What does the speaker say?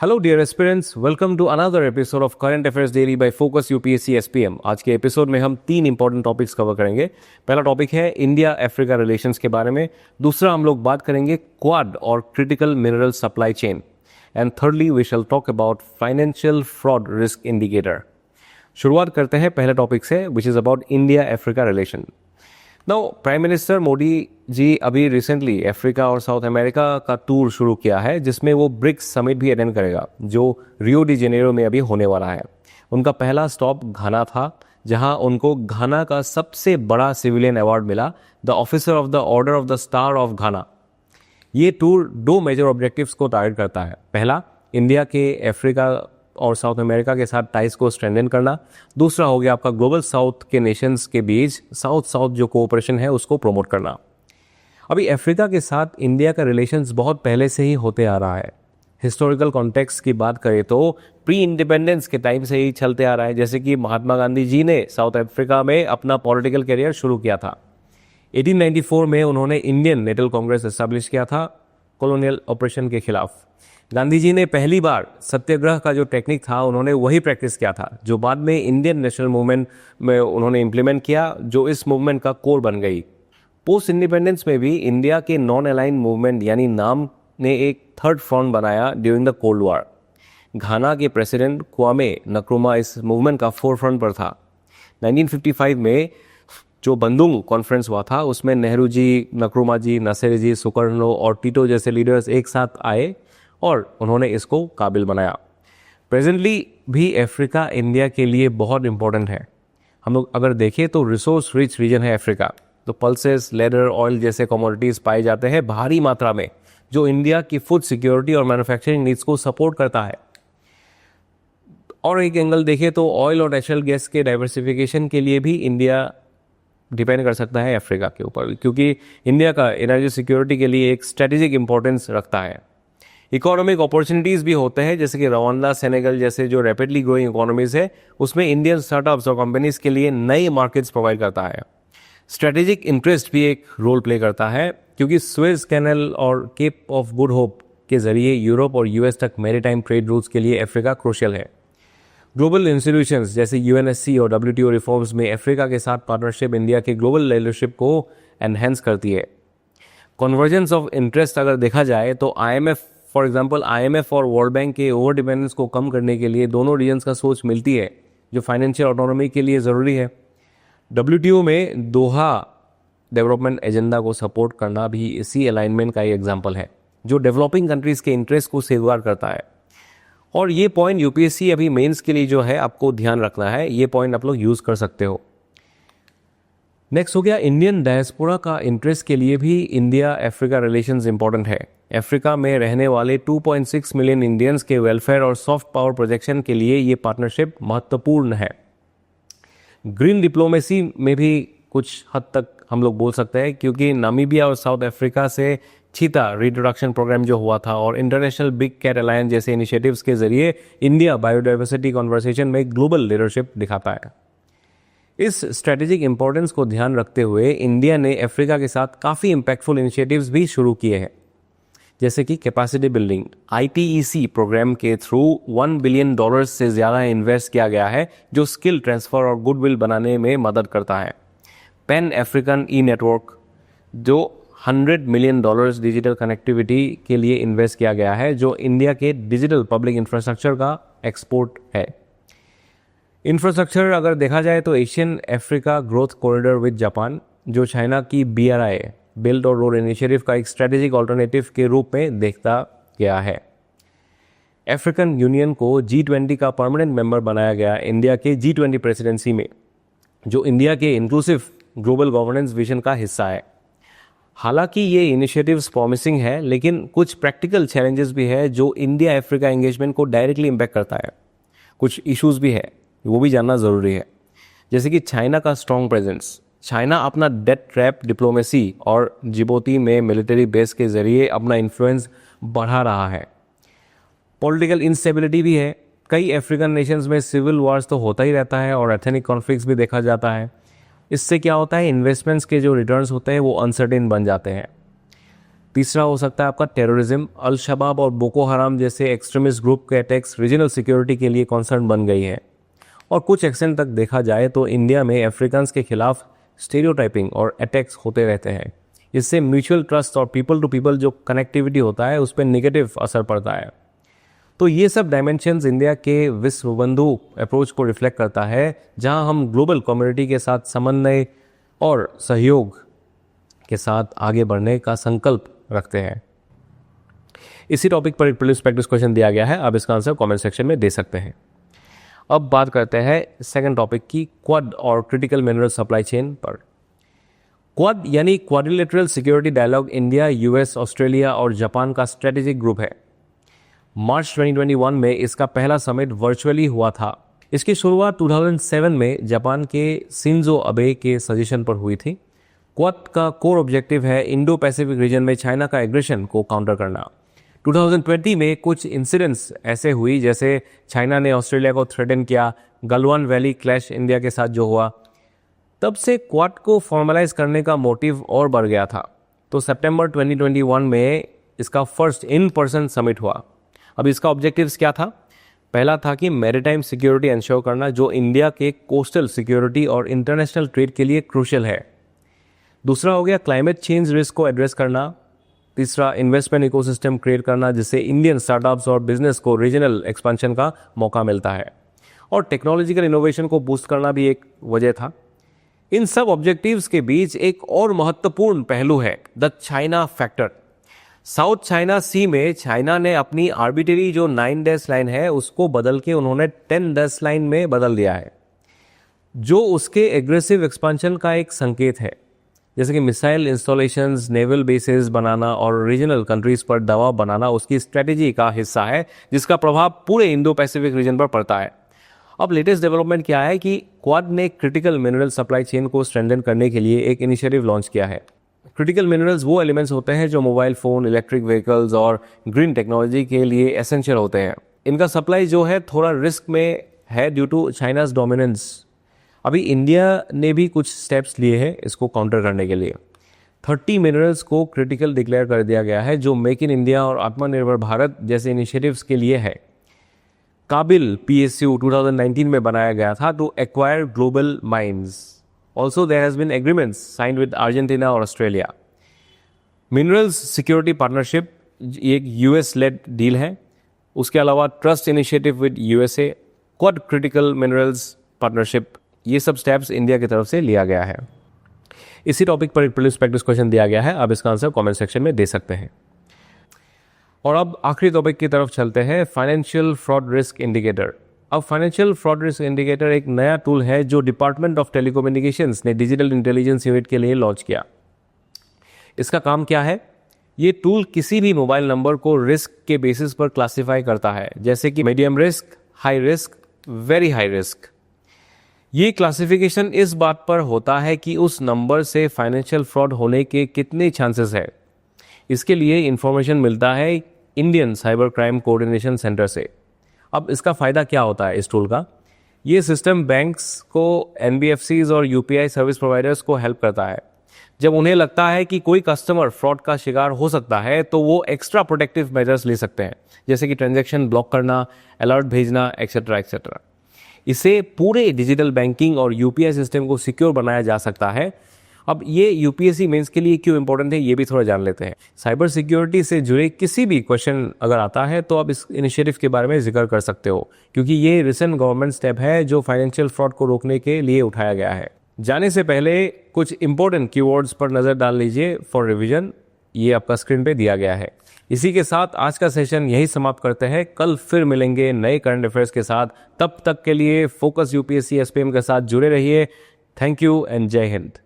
Hello dear aspirants, welcome to another episode of current affairs daily by focus UPSC SPM. आज के episode में हम 3 important topics cover करेंगे। पहला topic है इंडिया अफ्रीका रिलेशंस के बारे में। दूसरा हम लोग बात करेंगे क्वाड और critical mineral supply chain. And thirdly we shall talk about financial fraud risk indicator. शुरुआत करते हैं पहले टॉपिक से, which is about India Africa relation. Now prime minister Modi ji अभी रिसेंटली अफ्रीका और साउथ अमेरिका का टूर शुरू किया है, जिसमें वो ब्रिक्स समिट भी अटेंड करेगा जो रियो डी जेनेरो में अभी होने वाला है। उनका पहला स्टॉप घाना था, जहां उनको घाना का सबसे बड़ा सिविलियन अवार्ड मिला, the officer of the order of the star of घाना। ये टूर 2 मेजर ऑब्जेक्टिव्स को टारगेट करता है। पहला, इंडिया के अफ्रीका और साउथ अमेरिका के साथ टाइज को स्ट्रेंथन करना। दूसरा हो गया आपका ग्लोबल साउथ के नेशंस के बीच साउथ साउथ जो कोऑपरेशन है उसको प्रमोट करना। अभी अफ्रीका के साथ इंडिया का रिलेशंस बहुत पहले से ही होते आ रहा है। हिस्टोरिकल कॉन्टेक्स्ट की बात करें तो प्री इंडिपेंडेंस के टाइम से ही चलते आ रहा है, जैसे कि महात्मा गांधी जी ने साउथ अफ्रीका में अपना पॉलिटिकल करियर शुरू किया था। 1894 में उन्होंने इंडियन नेशनल कांग्रेस एस्टैब्लिश किया था कॉलोनियल ऑपरेशन के खिलाफ। गांधी जी ने पहली बार सत्याग्रह का जो टेक्निक था उन्होंने वही प्रैक्टिस किया था, जो बाद में इंडियन नेशनल मूवमेंट में उन्होंने इम्प्लीमेंट किया, जो इस मूवमेंट का कोर बन गई। पोस्ट इंडिपेंडेंस में भी इंडिया के नॉन अलाइन मूवमेंट यानी नाम ने एक थर्ड फ्रंट बनाया ड्यूरिंग द कोल्ड वॉर। घाना के प्रेसिडेंट क्वामे नक्रुमा इस मूवमेंट का फोर फ्रंट पर था। 1955 में जो बंदुंग कॉन्फ्रेंस हुआ था उसमें नेहरू जी, नक्रुमा जी, नसेर जी, सुकर्णो और टीटो जैसे लीडर्स एक साथ आए और उन्होंने इसको काबिल बनाया। प्रेजेंटली भी अफ्रीका इंडिया के लिए बहुत इंपॉर्टेंट है। हम लोग अगर देखें तो रिसोर्स रिच रीजन है अफ्रीका, तो पल्सेस, लेदर, ऑयल जैसे कमोडिटीज पाए जाते हैं भारी मात्रा में, जो इंडिया की फूड सिक्योरिटी और मैन्युफैक्चरिंग नीड्स को सपोर्ट करता है। और एक एंगल देखें तो ऑयल और नेचुरल गैस के डाइवर्सिफिकेशन के लिए भी इंडिया डिपेंड कर सकता है अफ्रीका के ऊपर, क्योंकि इंडिया का एनर्जी सिक्योरिटी के लिए एक स्ट्रेटेजिक इंपॉर्टेंस रखता है। इकोनॉमिक अपॉर्चुनिटीज़ भी होते हैं, जैसे कि रवांडा, सेनेगल जैसे जो रैपिडली ग्रोइंग इकोनॉमीज है, उसमें इंडियन स्टार्टअप्स और कंपनीज के लिए नए मार्केट्स प्रोवाइड करता है। स्ट्रेटेजिक इंटरेस्ट भी एक रोल प्ले करता है, क्योंकि स्वेज कैनल और केप ऑफ गुड होप के जरिए यूरोप और यूएस तक मैरीटाइम ट्रेड रूट्स के लिए अफ्रीका क्रूशियल है। ग्लोबल इंस्टीट्यूशंस जैसे यूएनएससी और डब्ल्यूटीओ रिफॉर्म्स में अफ्रीका के साथ पार्टनरशिप इंडिया के ग्लोबल लीडरशिप को एनहेंस करती है। कन्वर्जेंस ऑफ इंटरेस्ट अगर देखा जाए तो आईएमएफ फॉर एग्जांपल आईएमएफ और वर्ल्ड बैंक के ओवर डिपेंडेंस को कम करने के लिए दोनों रीजन्स का सोच मिलती है, जो फाइनेंशियल ऑटोनॉमी के लिए ज़रूरी है। डब्ल्यूटीओ में दोहा डेवलपमेंट एजेंडा को सपोर्ट करना भी इसी अलाइनमेंट का एक एग्जाम्पल है, जो डेवलपिंग कंट्रीज के इंटरेस्ट को सेफगार्ड करता है। और ये पॉइंट यूपीएससी अभी मेंस के लिए जो है आपको ध्यान रखना है, ये पॉइंट आप लोग यूज़ कर सकते हो। नेक्स्ट हो गया इंडियन डायस्पोरा का इंटरेस्ट के लिए भी इंडिया अफ्रीका रिलेशंस इंपॉर्टेंट है। अफ्रीका में रहने वाले 2.6 मिलियन इंडियंस के वेलफेयर और सॉफ्ट पावर प्रोजेक्शन के लिए ये पार्टनरशिप महत्वपूर्ण है। ग्रीन डिप्लोमेसी में भी कुछ हद तक हम लोग बोल सकते हैं, क्योंकि नामीबिया और साउथ अफ्रीका से चीता रिप्रोडक्शन प्रोग्राम जो हुआ था और इंटरनेशनल बिग कैट अलायंस जैसे इनिशिएटिव्स के जरिए इंडिया बायोडाइवर्सिटी कॉन्वर्सेशन में ग्लोबल लीडरशिप दिखाता है। इस स्ट्रेटेजिक इंपॉर्टेंस को ध्यान रखते हुए इंडिया ने अफ्रीका के साथ काफ़ी इम्पैक्टफुल इनिशिएटिव्स भी शुरू किए हैं, जैसे कि कैपेसिटी बिल्डिंग। आईटीईसी प्रोग्राम के थ्रू $1 बिलियन से ज़्यादा इन्वेस्ट किया गया है, जो स्किल ट्रांसफ़र और गुडविल बनाने में मदद करता है। पैन अफ्रीकन ई नेटवर्क, जो $100 मिलियन डिजिटल कनेक्टिविटी के लिए इन्वेस्ट किया गया है, जो इंडिया के डिजिटल पब्लिक इंफ्रास्ट्रक्चर का एक्सपोर्ट है। इंफ्रास्ट्रक्चर अगर देखा जाए तो Asian Africa growth corridor with Japan, जो चाइना की BRI बिल्ड और रोड इनिशिएटिव का एक स्ट्रेटेजिक ऑल्टरनेटिव के रूप में देखता गया है। अफ्रीकन यूनियन को G20 का परमानेंट मेंबर बनाया गया इंडिया के G20 प्रेसिडेंसी में, जो इंडिया के इंक्लूसिव ग्लोबल गवर्नेंस विजन का हिस्सा है। हालांकि ये इनिशिएटिव्स प्रॉमिसिंग है, लेकिन कुछ प्रैक्टिकल चैलेंजेस भी है जो इंडिया अफ्रीका एंगेजमेंट को डायरेक्टली इम्पैक्ट करता है। कुछ इश्यूज भी है, वो भी जानना ज़रूरी है, जैसे कि चाइना का स्ट्रॉन्ग प्रेजेंस। चाइना अपना डेट ट्रैप डिप्लोमेसी और जिबूती में मिलिट्री बेस के जरिए अपना इन्फ्लुएंस बढ़ा रहा है। पॉलिटिकल इंस्टेबिलिटी भी है। कई अफ्रीकन नेशंस में सिविल वॉर्स तो होता ही रहता है और एथनिक कॉन्फ्लिक्ट्स भी देखा जाता है। इससे क्या होता है, इन्वेस्टमेंट्स के जो रिटर्न्स होते हैं वो अनसर्टेन बन जाते हैं। तीसरा हो सकता है आपका टेररिज्म, अल शबाब और बोको हराम जैसे एक्सट्रीमिस्ट ग्रुप के अटैक्स रीजनल सिक्योरिटी के लिए कंसर्न बन गई है। और कुछ एक्सटेंट तक देखा जाए तो इंडिया में अफ्रीकन्स के खिलाफ स्टेरियोटाइपिंग और अटैक्स होते रहते हैं। इससे म्यूचुअल ट्रस्ट और पीपल टू पीपल जो कनेक्टिविटी होता है उस पर नेगेटिव असर पड़ता है। तो ये सब डायमेंशंस इंडिया के विश्व बंधु अप्रोच को रिफ्लेक्ट करता है, जहां हम ग्लोबल कम्युनिटी के साथ समन्वय और सहयोग के साथ आगे बढ़ने का संकल्प रखते हैं। इसी टॉपिक पर एक प्रीलिम्स प्रैक्टिस क्वेश्चन दिया गया है, आप इसका आंसर कमेंट सेक्शन में दे सकते हैं। अब बात करते हैं सेकंड टॉपिक की, क्वाड और क्रिटिकल मिनरल सप्लाई चेन पर। क्वाड यानी quadrilateral security dialogue India, US, Australia और जापान का स्ट्रेटेजिक ग्रुप है। मार्च 2021 में इसका पहला समिट वर्चुअली हुआ था। इसकी शुरुआत 2007 में जापान के शिंजो अबे के सजेशन पर हुई थी। क्वाड का कोर ऑब्जेक्टिव है इंडो पैसिफिक रीजन में चाइना का एग्रेशन को काउंटर करना। 2020 में कुछ इंसिडेंट्स ऐसे हुई, जैसे चाइना ने ऑस्ट्रेलिया को थ्रेटन किया, गलवान वैली क्लैश इंडिया के साथ जो हुआ, तब से क्वाड को फॉर्मलाइज करने का मोटिव और बढ़ गया था। तो सितंबर 2021 में इसका फर्स्ट इन पर्सन समिट हुआ। अब इसका ऑब्जेक्टिव्स क्या था? पहला था कि मैरीटाइम सिक्योरिटी इंश्योर करना, जो इंडिया के कोस्टल सिक्योरिटी और इंटरनेशनल ट्रेड के लिए क्रूशियल है। दूसरा हो गया क्लाइमेट चेंज रिस्क को एड्रेस करना। तीसरा इन्वेस्टमेंट इकोसिस्टम क्रिएट करना, जिससे इंडियन स्टार्टअप्स और बिजनेस को रीजनल एक्सपेंशन का मौका मिलता है। और टेक्नोलॉजिकल इनोवेशन को बूस्ट करना भी एक वजह था। इन सब ऑब्जेक्टिव्स के बीच एक और महत्वपूर्ण पहलू है, the China factor. South China Sea में चाइना ने अपनी आर्बिट्रेरी जो 9 डैश लाइन है उसको बदल के उन्होंने 10 डैश लाइन में बदल दिया है, जो उसके एग्रेसिव एक्सपेंशन का एक संकेत है। जैसे कि मिसाइल इंस्टॉलेशंस, नेवल बेसेस बनाना और रीजनल कंट्रीज पर दबाव बनाना उसकी स्ट्रेटेजी का हिस्सा है, जिसका प्रभाव पूरे इंडो पैसिफिक रीजन पर पड़ता है। अब लेटेस्ट डेवलपमेंट क्या है कि क्वाड ने क्रिटिकल मिनरल सप्लाई चेन को स्ट्रेंथन करने के लिए एक इनिशिएटिव लॉन्च किया है। क्रिटिकल मिनरल्स वो एलिमेंट्स होते हैं जो मोबाइल फ़ोन, इलेक्ट्रिक व्हीकल्स और ग्रीन टेक्नोलॉजी के लिए एसेंशियल होते हैं। इनका सप्लाई जो है थोड़ा रिस्क में है ड्यू टू चाइनाज डोमिनेंस। अभी इंडिया ने भी कुछ स्टेप्स लिए हैं इसको काउंटर करने के लिए। 30 मिनरल्स को क्रिटिकल डिक्लेयर कर दिया गया है, जो मेक इन इंडिया और आत्मनिर्भर भारत जैसे इनिशिएटिव्स के लिए है। काबिल PSU 2019 में बनाया गया था to acquire global mines. Also there has been agreements signed with Argentina और ऑस्ट्रेलिया। मिनरल्स सिक्योरिटी पार्टनरशिप एक US लेड डील है। उसके अलावा trust initiative with USA, Quad critical minerals partnership, ये सब स्टेप्स इंडिया की तरफ से लिया गया है। इसी टॉपिक पर एक प्रीलिम्स प्रैक्टिस क्वेश्चन दिया गया है, आप इसका आंसर कमेंट सेक्शन में दे सकते हैं। और अब आखिरी टॉपिक की तरफ चलते हैं, फाइनेंशियल फ्रॉड रिस्क इंडिकेटर। अब फाइनेंशियल फ्रॉड रिस्क इंडिकेटर एक नया टूल है जो डिपार्टमेंट ऑफ टेलीकम्युनिकेशंस ने डिजिटल इंटेलिजेंस यूनिट के लिए लॉन्च किया। इसका काम क्या है? ये टूल किसी भी मोबाइल नंबर को रिस्क के बेसिस पर क्लासिफाई करता है, जैसे कि medium risk, high risk, very high risk. ये क्लासिफिकेशन इस बात पर होता है कि उस नंबर से फाइनेंशियल फ्रॉड होने के कितने चांसेस है। इसके लिए इंफॉर्मेशन मिलता है Indian cyber crime coordination centre से। अब इसका फ़ायदा क्या होता है इस टूल का? ये सिस्टम बैंक्स को, NBFCs और UPI सर्विस प्रोवाइडर्स को हेल्प करता है। जब उन्हें लगता है कि कोई कस्टमर फ्रॉड का शिकार हो सकता है तो वो एक्स्ट्रा प्रोटेक्टिव मेजर्स ले सकते हैं, जैसे कि ट्रांजैक्शन ब्लॉक करना, अलर्ट भेजना, एक्सेट्रा एक्सेट्रा। इसे पूरे डिजिटल बैंकिंग और UPI सिस्टम को सिक्योर बनाया जा सकता है। अब ये UPSC मेंस के लिए क्यों इंपॉर्टेंट है ये भी थोड़ा जान लेते हैं। साइबर सिक्योरिटी से जुड़े किसी भी क्वेश्चन अगर आता है तो आप इस इनिशिएटिव के बारे में जिक्र कर सकते हो, क्योंकि ये रिसेंट गवर्नमेंट स्टेप है जो फाइनेंशियल फ्रॉड को रोकने के लिए उठाया गया है। जाने से पहले कुछ इंपॉर्टेंट कीवर्ड्स पर नज़र डाल लीजिए फॉर रिविजन। ये आपका स्क्रीन पे दिया गया है। इसी के साथ आज का सेशन यही समाप्त करते हैं। कल फिर मिलेंगे नए करंट अफेयर्स के साथ। तब तक के लिए फोकस UPSC SPM के साथ जुड़े रहिए। थैंक यू एंड जय हिंद।